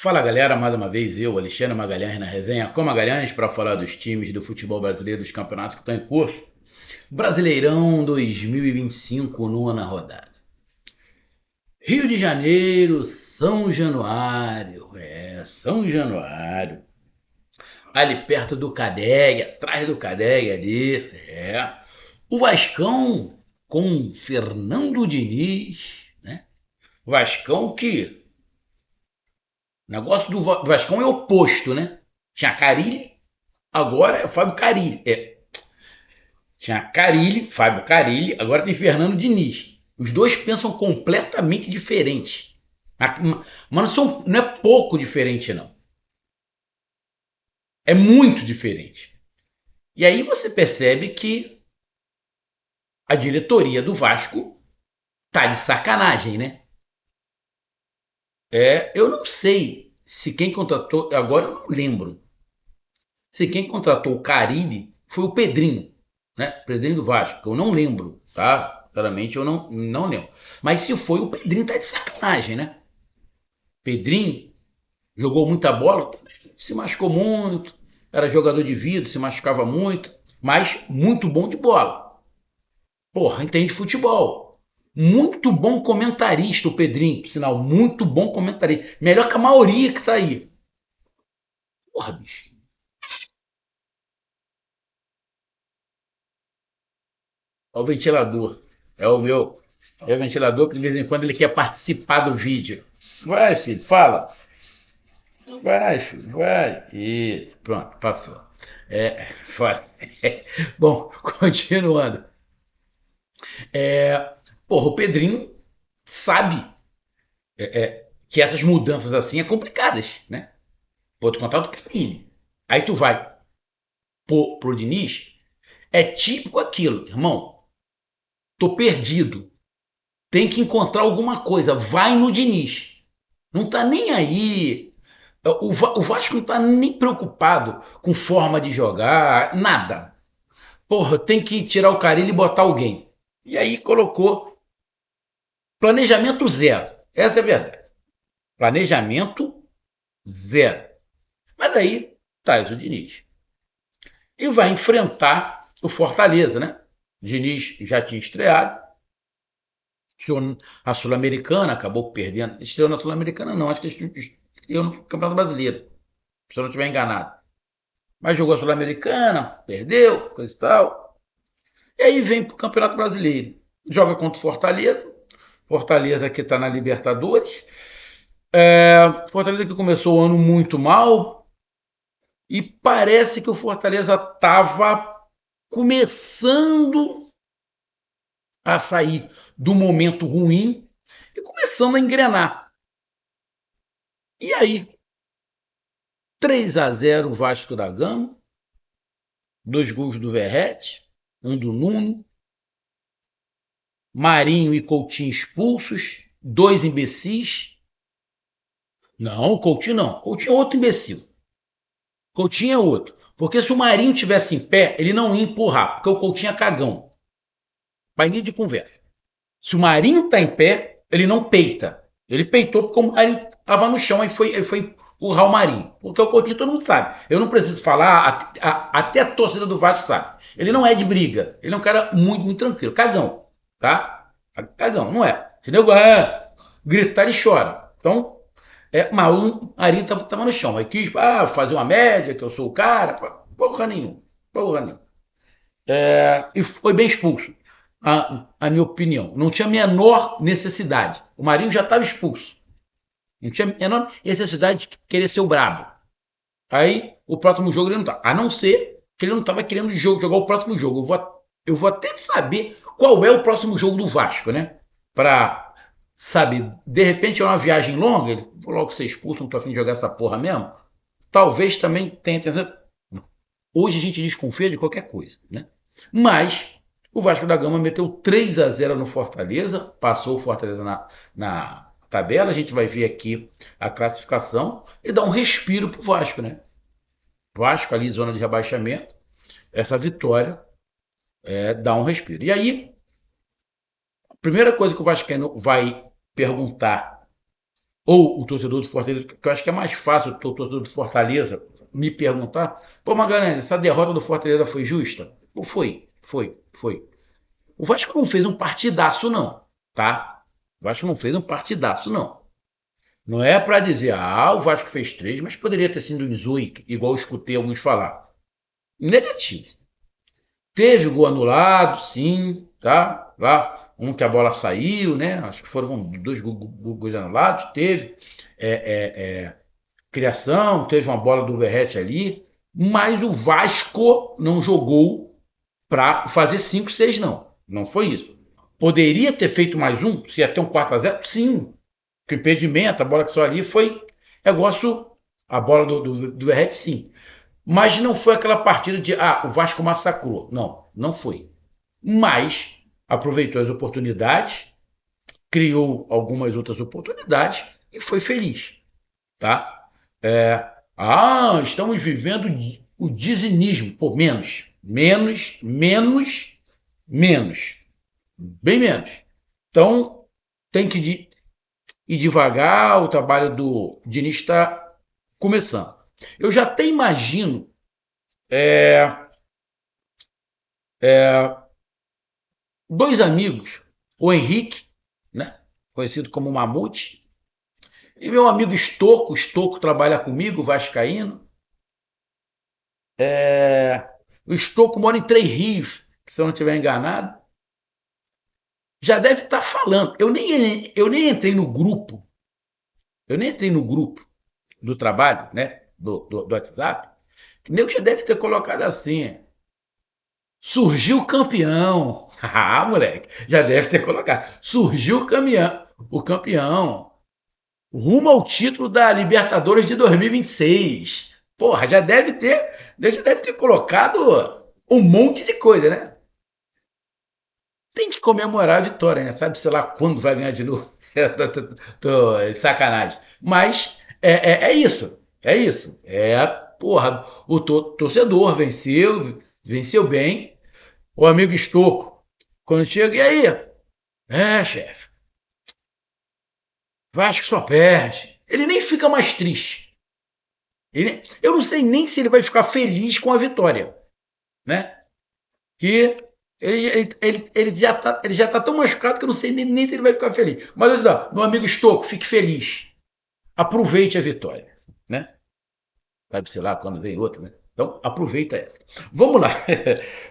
Fala galera, mais uma vez eu, Alexandre Magalhães, na resenha com Magalhães para falar dos times do futebol brasileiro, dos campeonatos que estão em curso. Brasileirão 2025, nona rodada. Rio de Janeiro, São Januário, São Januário. Ali perto do Cadeg, atrás do Cadeg ali. O Vascão com Fernando Diniz, né? O Vascão que o negócio do Vascão é oposto, né? Tinha Carille, agora é Fábio Carille. Tinha Carille, Fábio Carille, agora tem Fernando Diniz. Os dois pensam completamente diferentes. Mas não é pouco diferente, não. É muito diferente. E aí você percebe que a diretoria do Vasco tá de sacanagem, né? Eu não sei se quem contratou, agora eu não lembro, se quem contratou o Carille foi o Pedrinho, né? Presidente do Vasco. Eu não lembro, tá? Sinceramente, eu não lembro. Mas se foi, o Pedrinho tá de sacanagem, né? Pedrinho jogou muita bola, se machucou muito, era jogador de vidro, se machucava muito, mas muito bom de bola. Porra, entende futebol. Muito bom comentarista o Pedrinho, por sinal, muito bom comentarista. Melhor que a maioria que tá aí. Porra, bicho. É o ventilador. É o meu. É o ventilador que de vez em quando ele quer participar do vídeo. Vai, filho, fala. Vai, filho, vai. Isso, pronto, passou. Fora. Bom, continuando. Porra, o Pedrinho sabe que essas mudanças assim é complicadas, né? Vou te contar do crime. Aí tu vai pro Diniz, é típico aquilo, irmão. Tô perdido. Tem que encontrar alguma coisa. Vai no Diniz. Não tá nem aí. O Vasco não tá nem preocupado com forma de jogar, nada. Porra, tem que tirar o Carille e botar alguém. E aí colocou planejamento zero. Essa é a verdade. Planejamento zero. Mas aí traz o Diniz. E vai enfrentar o Fortaleza, né? O Diniz já tinha estreado. Estreou a Sul-Americana, acabou perdendo. Estreou na Sul-Americana, não. Acho que estreou no Campeonato Brasileiro. Se eu não estiver enganado. Mas jogou a Sul-Americana, perdeu, coisa e tal. E aí vem pro Campeonato Brasileiro. Joga contra o Fortaleza. Fortaleza que está na Libertadores. Fortaleza que começou o ano muito mal. E parece que o Fortaleza estava começando a sair do momento ruim e começando a engrenar. E aí, 3-0 Vasco da Gama, dois gols do Verrete, um do Nuno, Marinho e Coutinho expulsos, dois imbecis. Não, Coutinho não. Coutinho é outro imbecil. Coutinho é outro. Porque se o Marinho tivesse em pé, ele não ia empurrar, porque o Coutinho é cagão. Vai nem de conversa. Se o Marinho tá em pé, ele não peita. Ele peitou porque o Marinho tava no chão, aí foi empurrar o Marinho. Porque o Coutinho todo mundo sabe. Eu não preciso falar, até a torcida do Vasco sabe. Ele não é de briga. Ele é um cara muito, muito tranquilo. Cagão. Tá? Cagão, não é. Entendeu? Gritar e chora. Então, mas o Marinho tava no chão. Aí quis fazer uma média, que eu sou o cara. Porra nenhuma. Porra nenhuma. E foi bem expulso, a minha opinião. Não tinha a menor necessidade. O Marinho já estava expulso. Não tinha a menor necessidade de querer ser o brabo. Aí, o próximo jogo ele não tá. A não ser que ele não estava querendo jogar o próximo jogo. Eu vou até saber qual é o próximo jogo do Vasco, né? Para saber. De repente é uma viagem longa, ele vou logo ser expulso, não tô afim de jogar essa porra mesmo. Talvez também tenha. Hoje a gente desconfia de qualquer coisa, né? Mas o Vasco da Gama meteu 3-0 no Fortaleza, passou o Fortaleza na tabela. A gente vai ver aqui a classificação e dá um respiro pro Vasco, né? Vasco ali, zona de rebaixamento. Essa vitória dá um respiro. E aí, a primeira coisa que o Vascaíno vai perguntar ou o torcedor do Fortaleza, que eu acho que é mais fácil o torcedor do Fortaleza me perguntar, pô, Magalhães, essa derrota do Fortaleza foi justa? Ou foi. O Vasco não fez um partidaço, não, tá? O Vasco não fez um partidaço, não. Não é para dizer, o Vasco fez 3, mas poderia ter sido uns 8, igual eu escutei alguns falar. Negativo. Teve gol anulado, sim, tá? Lá, um que a bola saiu, né? Acho que foram 2 gols anulados. Teve é, criação, teve uma bola do Verrete ali, mas o Vasco não jogou para fazer 5, 6, não. Não foi isso. Poderia ter feito mais um, se ia ter um 4-0? Sim. Que o impedimento, a bola que saiu ali foi negócio, a bola do Verrete, sim. Mas não foi aquela partida de, o Vasco massacrou. Não, não foi. Mas aproveitou as oportunidades, criou algumas outras oportunidades e foi feliz, tá? Estamos vivendo o dizinismo. Pô, menos. Bem menos. Então, tem que ir devagar, o trabalho do Diniz está começando. Eu já até imagino dois amigos, o Henrique, né, conhecido como Mamute, e meu amigo Estoco. Estoco trabalha comigo, vascaíno. O Estoco mora em Três Rios, se eu não estiver enganado. Já deve estar falando. Eu nem entrei no grupo. Eu nem entrei no grupo do trabalho, né? Do WhatsApp. O nego já deve ter colocado assim. Surgiu campeão. Moleque. Já deve ter colocado. Surgiu o campeão. Rumo ao título da Libertadores de 2026. Porra, já deve ter colocado um monte de coisa, né? Tem que comemorar a vitória, né? Sabe, sei lá, quando vai ganhar de novo. Tô sacanagem. Mas é isso. É isso. Porra, o torcedor venceu bem. O amigo Estoco, quando chega, e aí? Chefe, Vasco só perde. Ele nem fica mais triste. Eu não sei nem se ele vai ficar feliz com a vitória, né? Que ele já tá tão machucado que eu não sei nem se ele vai ficar feliz. Mas olha, meu amigo Estoco, fique feliz. Aproveite a vitória, né? Sabe, sei lá, quando vem outra, né? Então, aproveita essa. Vamos lá.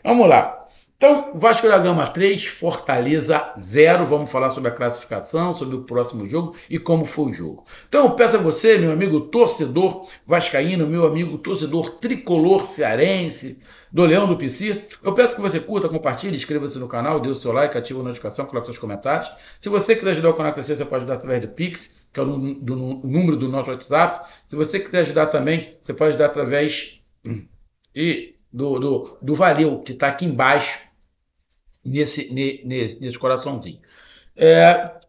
Vamos lá. Então, Vasco da Gama 3, Fortaleza 0. Vamos falar sobre a classificação, sobre o próximo jogo e como foi o jogo. Então, eu peço a você, meu amigo torcedor vascaíno, meu amigo torcedor tricolor cearense, do Leão do PC, eu peço que você curta, compartilhe, inscreva-se no canal, dê o seu like, ative a notificação, coloque seus comentários. Se você quiser ajudar o canal a crescer, você pode ajudar através do Pix, que é o número do nosso WhatsApp. Se você quiser ajudar também, você pode ajudar através do Valeu, que está aqui embaixo, nesse coraçãozinho.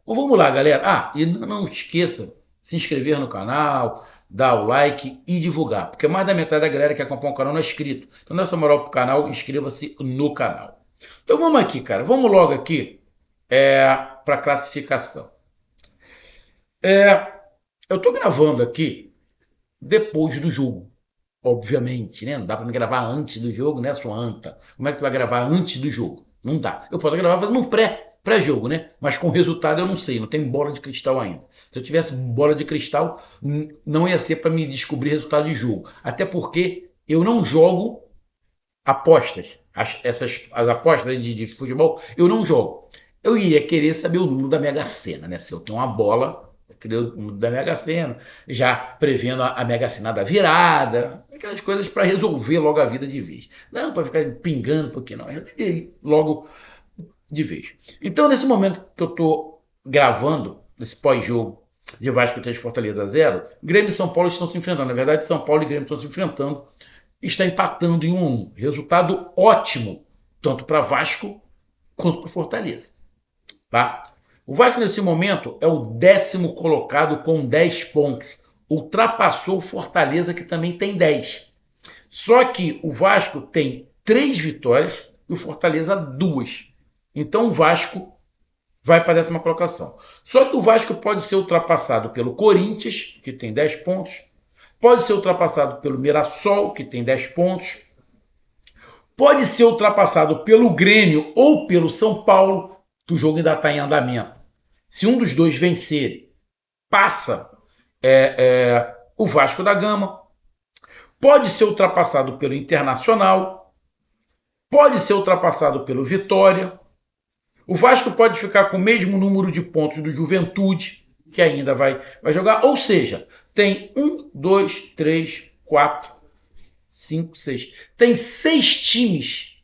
Vamos lá, galera. E não esqueça se inscrever no canal, dar o like e divulgar, porque mais da metade da galera que acompanha o canal não é inscrito. Então, dá essa moral pro canal, inscreva-se no canal. Então, vamos aqui, cara. Vamos logo aqui para a classificação. Eu estou gravando aqui depois do jogo, obviamente, né? Não dá para me gravar antes do jogo, né, sua anta? Como é que tu vai gravar antes do jogo? Não dá. Eu posso gravar fazendo um pré-jogo, né? Mas com resultado eu não sei, não tem bola de cristal ainda. Se eu tivesse bola de cristal, não ia ser para me descobrir resultado de jogo. Até porque eu não jogo apostas. As apostas de futebol, eu não jogo. Eu iria querer saber o número da Mega Sena, né? Se eu tenho uma bola, eu queria o número da Mega Sena, já prevendo a Mega Sena da virada, aquelas coisas para resolver logo a vida de vez. Não para ficar pingando, porque não. Resolver logo de vez. Então, nesse momento que eu estou gravando, esse pós-jogo de Vasco 3 Fortaleza 0, Grêmio e São Paulo estão se enfrentando. Na verdade, São Paulo e Grêmio estão se enfrentando. Está empatando em 1-1. Resultado ótimo, tanto para Vasco quanto para Fortaleza. Tá? O Vasco, nesse momento, é o 10º colocado com 10 pontos. Ultrapassou o Fortaleza, que também tem 10. Só que o Vasco tem 3 vitórias e o Fortaleza 2. Então o Vasco vai para a 10ª colocação. Só que o Vasco pode ser ultrapassado pelo Corinthians, que tem 10 pontos, pode ser ultrapassado pelo Mirassol, que tem 10 pontos, pode ser ultrapassado pelo Grêmio ou pelo São Paulo, que o jogo ainda está em andamento. Se um dos dois vencer, passa o Vasco da Gama. Pode ser ultrapassado pelo Internacional, pode ser ultrapassado pelo Vitória. O Vasco pode ficar com o mesmo número de pontos do Juventude, que ainda vai jogar. Ou seja, tem 1, 2, 3, 4, 5, 6. Tem 6 times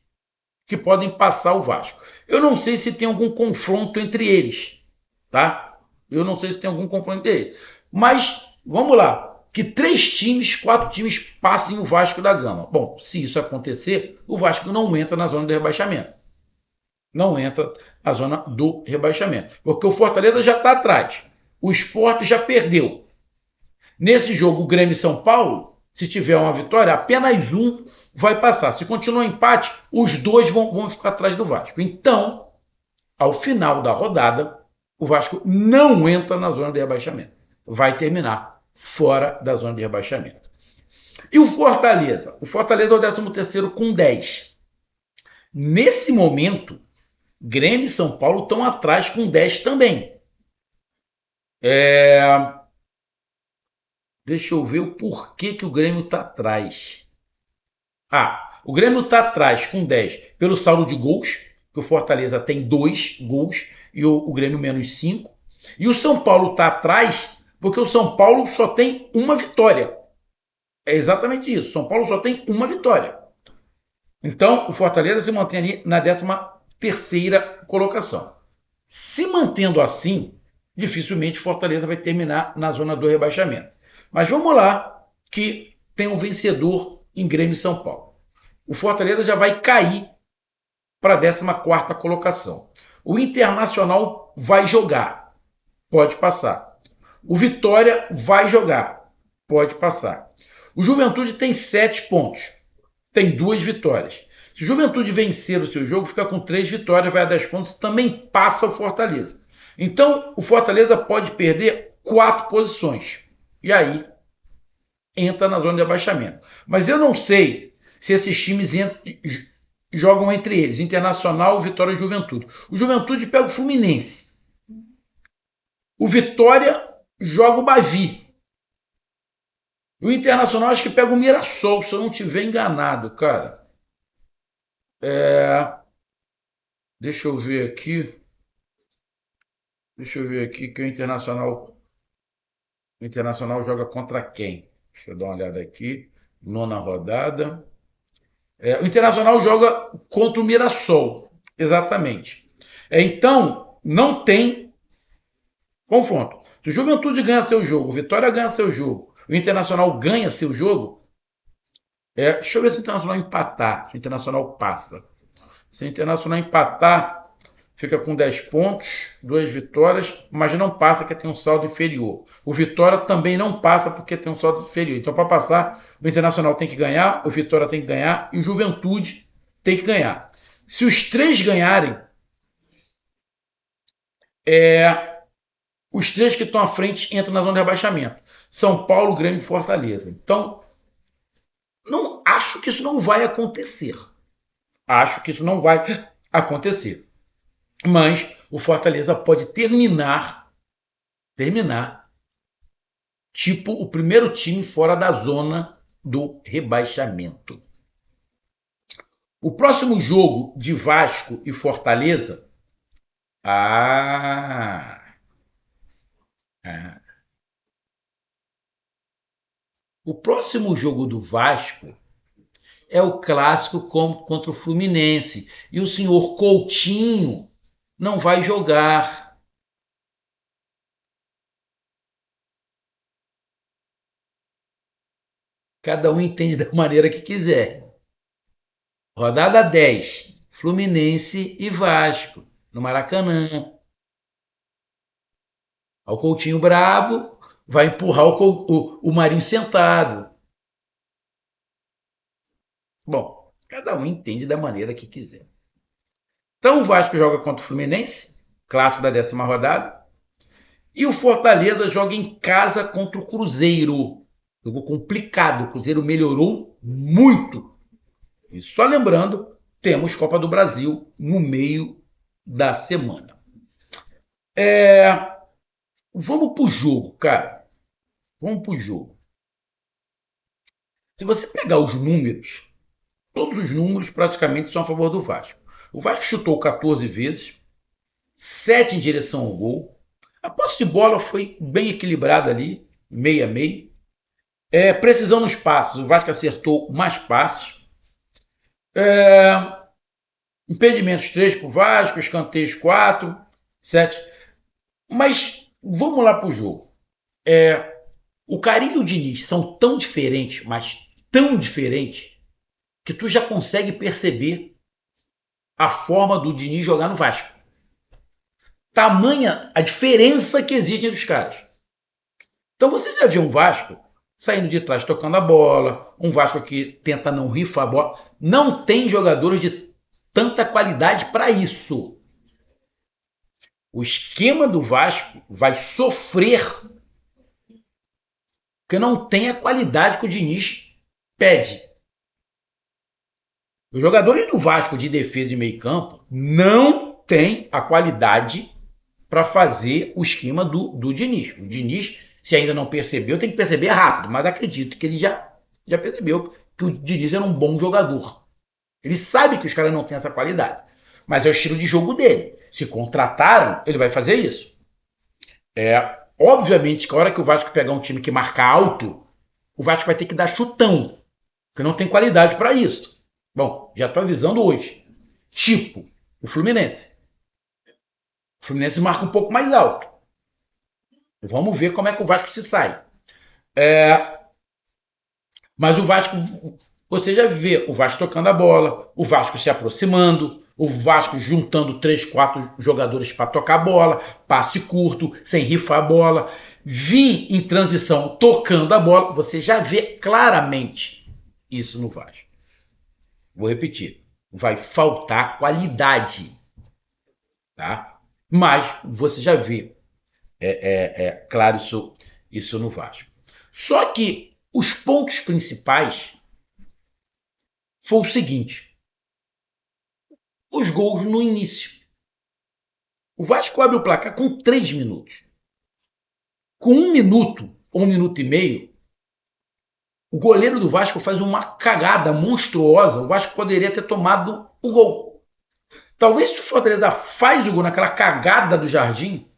que podem passar o Vasco. Eu não sei se tem algum confronto entre eles, tá? Eu não sei se tem algum confronto entre eles. Mas, vamos lá. Que 3 times, 4 times passem o Vasco da Gama. Bom, se isso acontecer, o Vasco não entra na zona do rebaixamento. Não entra na zona do rebaixamento. Porque o Fortaleza já está atrás. O Sport já perdeu. Nesse jogo, o Grêmio e São Paulo, se tiver uma vitória, apenas um vai passar. Se continuar empate, os dois vão ficar atrás do Vasco. Então, ao final da rodada, o Vasco não entra na zona de rebaixamento. Vai terminar fora da zona de rebaixamento. E o Fortaleza? O Fortaleza é o 13º com 10. Nesse momento, Grêmio e São Paulo estão atrás com 10 também. Deixa eu ver o porquê que o Grêmio está atrás. O Grêmio está atrás com 10 pelo saldo de gols, que o Fortaleza tem 2 gols e o Grêmio menos 5. E o São Paulo está atrás porque o São Paulo só tem uma vitória. É exatamente isso. São Paulo só tem uma vitória. Então, o Fortaleza se mantém ali na 13ª colocação. Se mantendo assim, dificilmente o Fortaleza vai terminar na zona do rebaixamento. Mas vamos lá, que tem um vencedor em Grêmio e São Paulo. O Fortaleza já vai cair para a 14ª colocação. O Internacional vai jogar. Pode passar. O Vitória vai jogar. Pode passar. O Juventude tem 7 pontos. Tem 2 vitórias. Se o Juventude vencer o seu jogo, fica com 3 vitórias, vai a 10 pontos, também passa o Fortaleza. Então, o Fortaleza pode perder 4 posições. E aí, entra na zona de abaixamento. Mas eu não sei se esses times jogam entre eles. Internacional, Vitória e Juventude. O Juventude pega o Fluminense. O Vitória joga o Bavi. O Internacional acho que pega o Mirassol, se eu não estiver enganado, cara. Deixa eu ver aqui. Que o Internacional joga contra quem? Deixa eu dar uma olhada aqui. 9ª rodada. O Internacional joga contra o Mirassol. Exatamente. Então, não tem confronto. Se o Juventude ganha seu jogo, o Vitória ganha seu jogo, o Internacional ganha seu jogo, deixa eu ver se o Internacional empatar, se o Internacional passa. Se o Internacional empatar, fica com 10 pontos, 2 vitórias, mas não passa porque tem um saldo inferior. O Vitória também não passa porque tem um saldo inferior. Então, para passar, o Internacional tem que ganhar, o Vitória tem que ganhar e o Juventude tem que ganhar. Se os 3 ganharem, os 3 que estão à frente entram na zona de rebaixamento. São Paulo, Grêmio e Fortaleza. Então, acho que isso não vai acontecer. Mas o Fortaleza pode terminar tipo o primeiro time fora da zona do rebaixamento. O próximo jogo de Vasco e Fortaleza. O próximo jogo do Vasco é o clássico contra o Fluminense. E o senhor Coutinho não vai jogar. Cada um entende da maneira que quiser. Rodada 10. Fluminense e Vasco, no Maracanã. O Coutinho brabo vai empurrar o Marinho sentado. Bom, cada um entende da maneira que quiser. Então o Vasco joga contra o Fluminense clássico da 10ª rodada. E o Fortaleza joga em casa contra o Cruzeiro. Jogo complicado, o Cruzeiro melhorou muito. E só lembrando, temos Copa do Brasil no meio da semana. Vamos pro jogo, cara. Vamos pro jogo. Se você pegar os números, todos os números praticamente são a favor do Vasco. O Vasco chutou 14 vezes, 7 em direção ao gol. A posse de bola foi bem equilibrada ali, meio a meio. Precisão nos passes, o Vasco acertou mais passes. Impedimentos 3 para o Vasco, escanteios 4, 7. Mas vamos lá para o jogo. O Carille e o Diniz são tão diferentes, mas tão diferentes, que tu já consegue perceber a forma do Diniz jogar no Vasco. Tamanha a diferença que existe entre os caras. Então você já viu um Vasco saindo de trás tocando a bola, um Vasco que tenta não rifar a bola. Não tem jogadores de tanta qualidade para isso. O esquema do Vasco vai sofrer porque não tem a qualidade que o Diniz pede. Os jogadores do Vasco de defesa de meio campo não têm a qualidade para fazer o esquema do Diniz. O Diniz, se ainda não percebeu, tem que perceber rápido, mas acredito que ele já percebeu que o Diniz era um bom jogador. Ele sabe que os caras não têm essa qualidade, mas é o estilo de jogo dele. Se contrataram, ele vai fazer isso. Obviamente que a hora que o Vasco pegar um time que marca alto, o Vasco vai ter que dar chutão, porque não tem qualidade para isso. Bom, já estou avisando hoje. Tipo, o Fluminense. O Fluminense marca um pouco mais alto. Vamos ver como é que o Vasco se sai. Mas o Vasco, você já vê o Vasco tocando a bola, o Vasco se aproximando, o Vasco juntando 3, 4 jogadores para tocar a bola, passe curto, sem rifar a bola, vir em transição tocando a bola. Você já vê claramente isso no Vasco. Vou repetir. Vai faltar qualidade. Tá? Mas você já vê claro isso no Vasco. Só que os pontos principais foi o seguinte. Os gols no início. O Vasco abre o placar com 3 minutos. Com 1 minuto ou 1 minuto e meio, o goleiro do Vasco faz uma cagada monstruosa. O Vasco poderia ter tomado o gol. Talvez se o Fortaleza faz o gol naquela cagada do Jardim,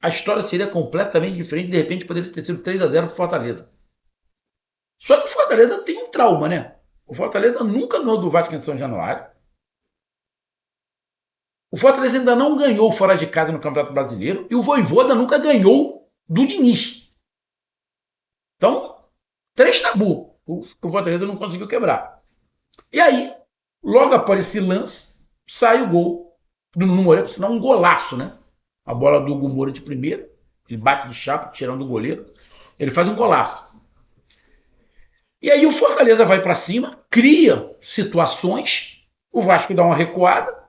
a história seria completamente diferente. De repente poderia ter sido 3-0 para o Fortaleza. Só que o Fortaleza tem um trauma, né? O Fortaleza nunca ganhou do Vasco em São Januário. O Fortaleza ainda não ganhou fora de casa no Campeonato Brasileiro. E o Vojvoda nunca ganhou do Diniz. Então, 3 tabu que o Fortaleza não conseguiu quebrar. E aí, logo após esse lance, sai o gol do Nuno Moura, por sinal um golaço, né? A bola do Hugo Moura de primeira, ele bate de chapa, tirando o goleiro, ele faz um golaço. E aí o Fortaleza vai para cima, cria situações, o Vasco dá uma recuada,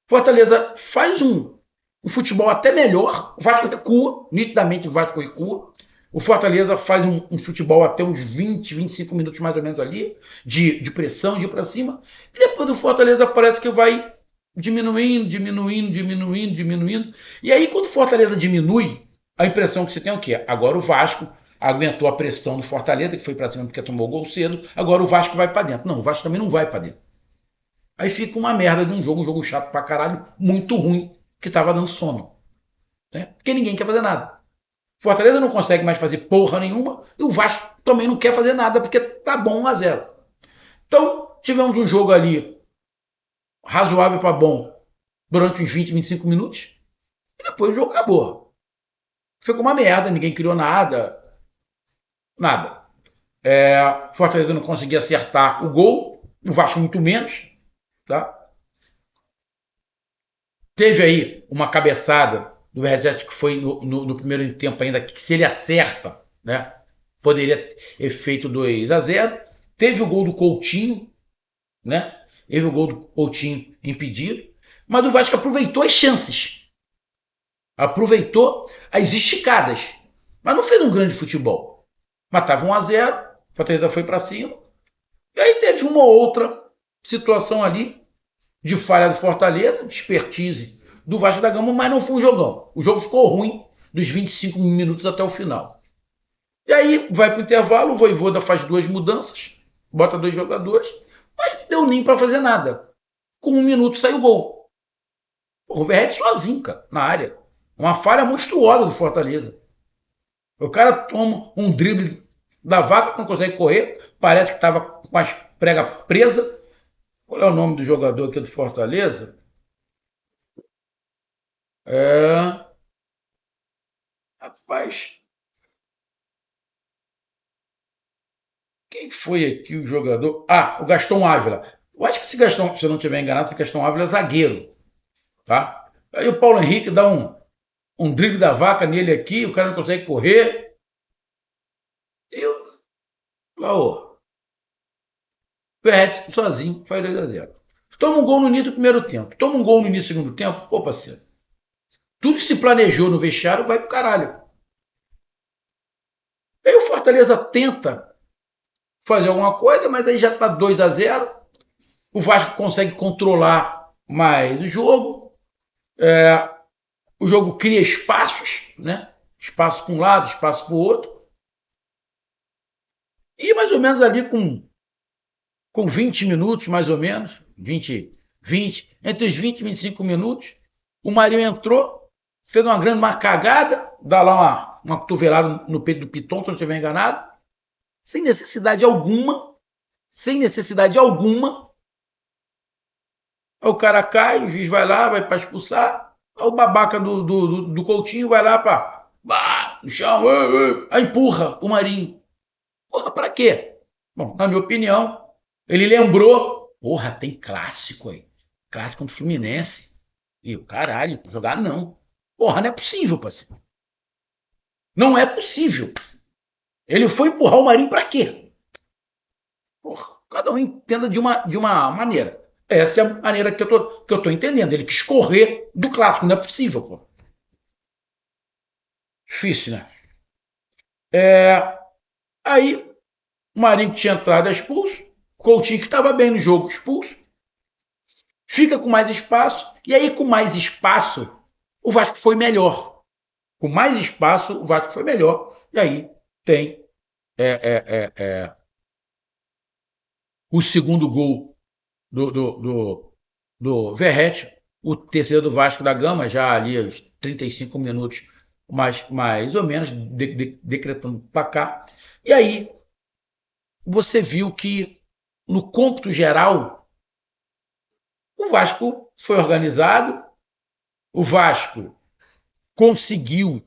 Fortaleza faz um futebol até melhor, o Vasco recua, nitidamente o Vasco recua, o Fortaleza faz um futebol até uns 20, 25 minutos mais ou menos ali, de pressão, de ir para cima, e depois o Fortaleza parece que vai diminuindo. E aí, quando o Fortaleza diminui, a impressão que você tem é o quê? Agora o Vasco aguentou a pressão do Fortaleza, que foi para cima porque tomou o gol cedo, agora o Vasco vai para dentro. Não, o Vasco também não vai para dentro. Aí fica uma merda de um jogo chato pra caralho, muito ruim, que tava dando sono. Né? Porque ninguém quer fazer nada. Fortaleza não consegue mais fazer porra nenhuma, e o Vasco também não quer fazer nada, porque tá bom 1-0. Então, tivemos um jogo ali razoável para bom durante uns 20, 25 minutos, e depois o jogo acabou. Ficou uma merda, ninguém criou nada. Fortaleza não conseguia acertar o gol, o Vasco muito menos. Tá? Teve aí uma cabeçada do Vergete que foi no primeiro tempo ainda, que se ele acerta, né, poderia ter feito 2-0. Teve o gol do Coutinho, né? Teve o gol do Coutinho impedido, mas o Vasco aproveitou as chances. Aproveitou as esticadas, mas não fez um grande futebol. Mas estava 1-0, o Fortaleza foi para cima. E aí teve uma outra situação ali de falha do Fortaleza, de expertise do Vasco da Gama, mas não foi um jogão. O jogo ficou ruim dos 25 minutos até o final. E aí vai para o intervalo, o Vojvoda faz duas mudanças, bota dois jogadores, mas não deu nem para fazer nada. Com 1 minuto saiu o gol. O Verratti sozinho, cara, na área. Uma falha monstruosa do Fortaleza. O cara toma um drible da vaca que não consegue correr, parece que estava com as pregas presas. Qual é o nome do jogador aqui do Fortaleza? É. Rapaz, quem foi aqui o jogador? Ah, o Gaston Ávila. Eu acho que esse Gaston, se eu não estiver enganado, esse Gaston Ávila é zagueiro, tá? Aí o Paulo Henrique dá um drible da vaca nele aqui, o cara não consegue correr. E o Laô, Verratti sozinho faz 2-0. Toma um gol no início do primeiro tempo. Toma um gol no início do segundo tempo. Pô, parceiro. Tudo que se planejou no vestiário vai pro caralho. Aí o Fortaleza tenta fazer alguma coisa, mas aí já tá 2-0. O Vasco consegue controlar mais o jogo. O jogo cria espaços, né? Espaço para um lado, espaço para o outro. E mais ou menos ali com 20 minutos, mais ou menos, 20, entre os 20 e 25 minutos, o Marinho entrou, fez uma cagada, dá lá uma cotovelada no peito do Piton, se eu não estiver enganado, sem necessidade alguma, sem necessidade alguma. Aí o cara cai, o juiz vai lá, vai para expulsar, aí o babaca do Coutinho vai lá para no chão, aí empurra o Marinho. Porra, pra quê? Bom, na minha opinião, ele lembrou. Porra, tem clássico aí. Clássico contra o Fluminense. E o caralho, jogar não. Porra, não é possível, parceiro. Não é possível. Ele foi empurrar o Marinho pra quê? Porra, cada um entenda de uma maneira. Essa é a maneira que eu tô entendendo. Ele quis correr do clássico, não é possível, pô. Difícil, né? Aí, o Marinho que tinha entrado é expulso. Coutinho que estava bem no jogo, expulso. Fica com mais espaço, e aí com mais espaço o Vasco foi melhor. Com mais espaço o Vasco foi melhor, e aí tem é, é, é, o segundo gol do Verratti, o terceiro do Vasco da Gama, já ali aos 35 minutos, mais ou menos, decretando o placar. E aí você viu que, no cômputo geral, o Vasco foi organizado, o Vasco conseguiu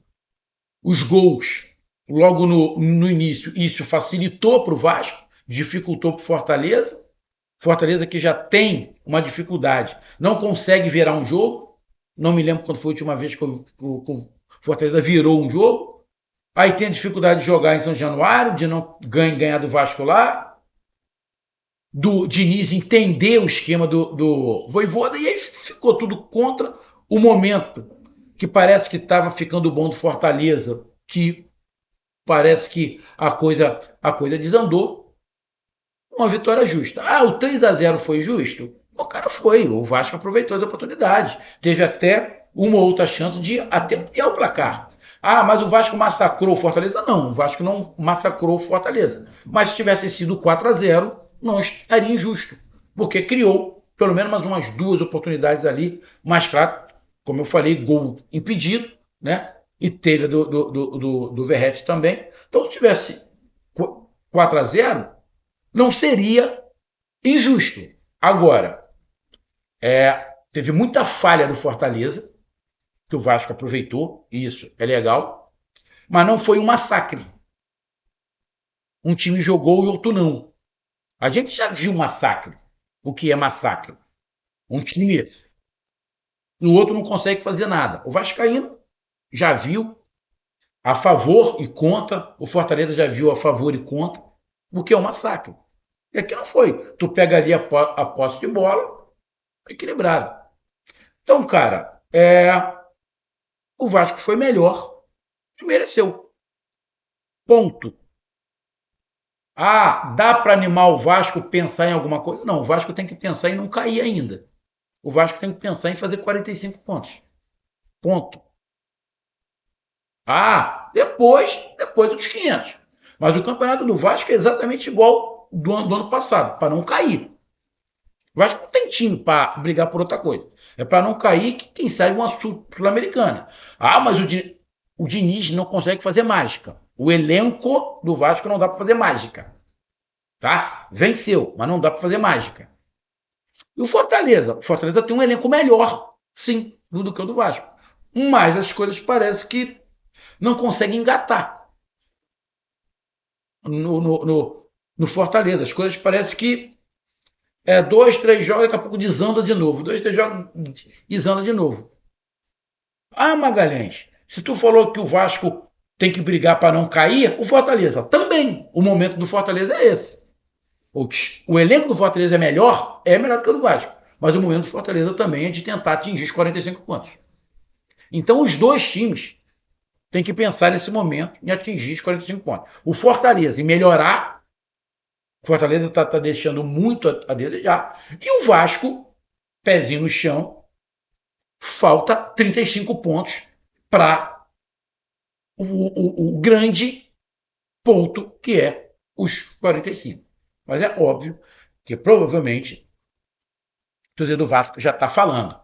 os gols logo no início. Isso facilitou para o Vasco, dificultou para o Fortaleza. Fortaleza que já tem uma dificuldade, não consegue virar um jogo. Não me lembro quando foi a última vez que o Fortaleza virou um jogo. Aí tem a dificuldade de jogar em São Januário, de não ganhar do Vasco lá. Do Diniz entender o esquema do Vojvoda, e aí ficou tudo contra o momento que parece que estava ficando bom do Fortaleza, que parece que a coisa desandou. Uma vitória justa. Ah, o 3-0 foi justo? O cara foi. O Vasco aproveitou as oportunidades. Teve até uma ou outra chance de até ampliar o placar. Ah, mas o Vasco massacrou o Fortaleza? Não, o Vasco não massacrou o Fortaleza. Mas se tivesse sido 4-0, não estaria injusto. Porque criou pelo menos umas duas oportunidades ali. Mas, claro, como eu falei, gol impedido, né? E teve do Verratti também. Então, se tivesse 4-0, não seria injusto. Agora, teve muita falha do Fortaleza, que o Vasco aproveitou, e isso é legal, mas não foi um massacre. Um time jogou e outro não. A gente já viu massacre. O que é massacre? Um time e o outro não consegue fazer nada. O Vascaíno já viu a favor e contra, o Fortaleza já viu a favor e contra, o que é um massacre. E aqui não foi. Tu pega ali a posse de bola, equilibrado. Então, cara, O Vasco foi melhor e mereceu. Ponto. Ah, dá para animar o Vasco pensar em alguma coisa? Não, o Vasco tem que pensar em não cair ainda. O Vasco tem que pensar em fazer 45 pontos. Ponto. Ah, depois dos 500. Mas o campeonato do Vasco é exatamente igual do ano passado, para não cair. O Vasco não tem time para brigar por outra coisa. É para não cair que quem sabe uma Sul-Americana. Ah, mas o Diniz não consegue fazer mágica. O elenco do Vasco não dá para fazer mágica. Tá? Venceu, mas não dá para fazer mágica. E o Fortaleza? O Fortaleza tem um elenco melhor, sim, do que o do Vasco. Mas as coisas parecem que não conseguem engatar no Fortaleza. As coisas parecem que dois, três jogos, daqui a pouco desanda de novo. Dois, três jogos, desanda de novo. Ah, Magalhães, se tu falou que o Vasco tem que brigar para não cair, o Fortaleza também. O momento do Fortaleza é esse. O elenco do Fortaleza é melhor do que o do Vasco. Mas o momento do Fortaleza também é de tentar atingir os 45 pontos. Então os dois times têm que pensar nesse momento em atingir os 45 pontos. O Fortaleza em melhorar. O Fortaleza está deixando muito a desejar. E o Vasco, pezinho no chão, falta 35 pontos para o grande ponto que é os 45. Mas é óbvio que provavelmente o torcedor do Vasco já está falando.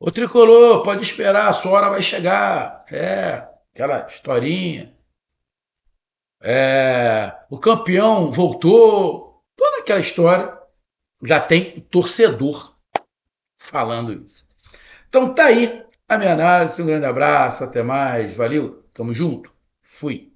O tricolor, pode esperar, a sua hora vai chegar. Aquela historinha. O campeão voltou. Toda aquela história. Já tem torcedor falando isso. Então tá aí a minha análise. Um grande abraço, até mais. Valeu, tamo junto. Fui.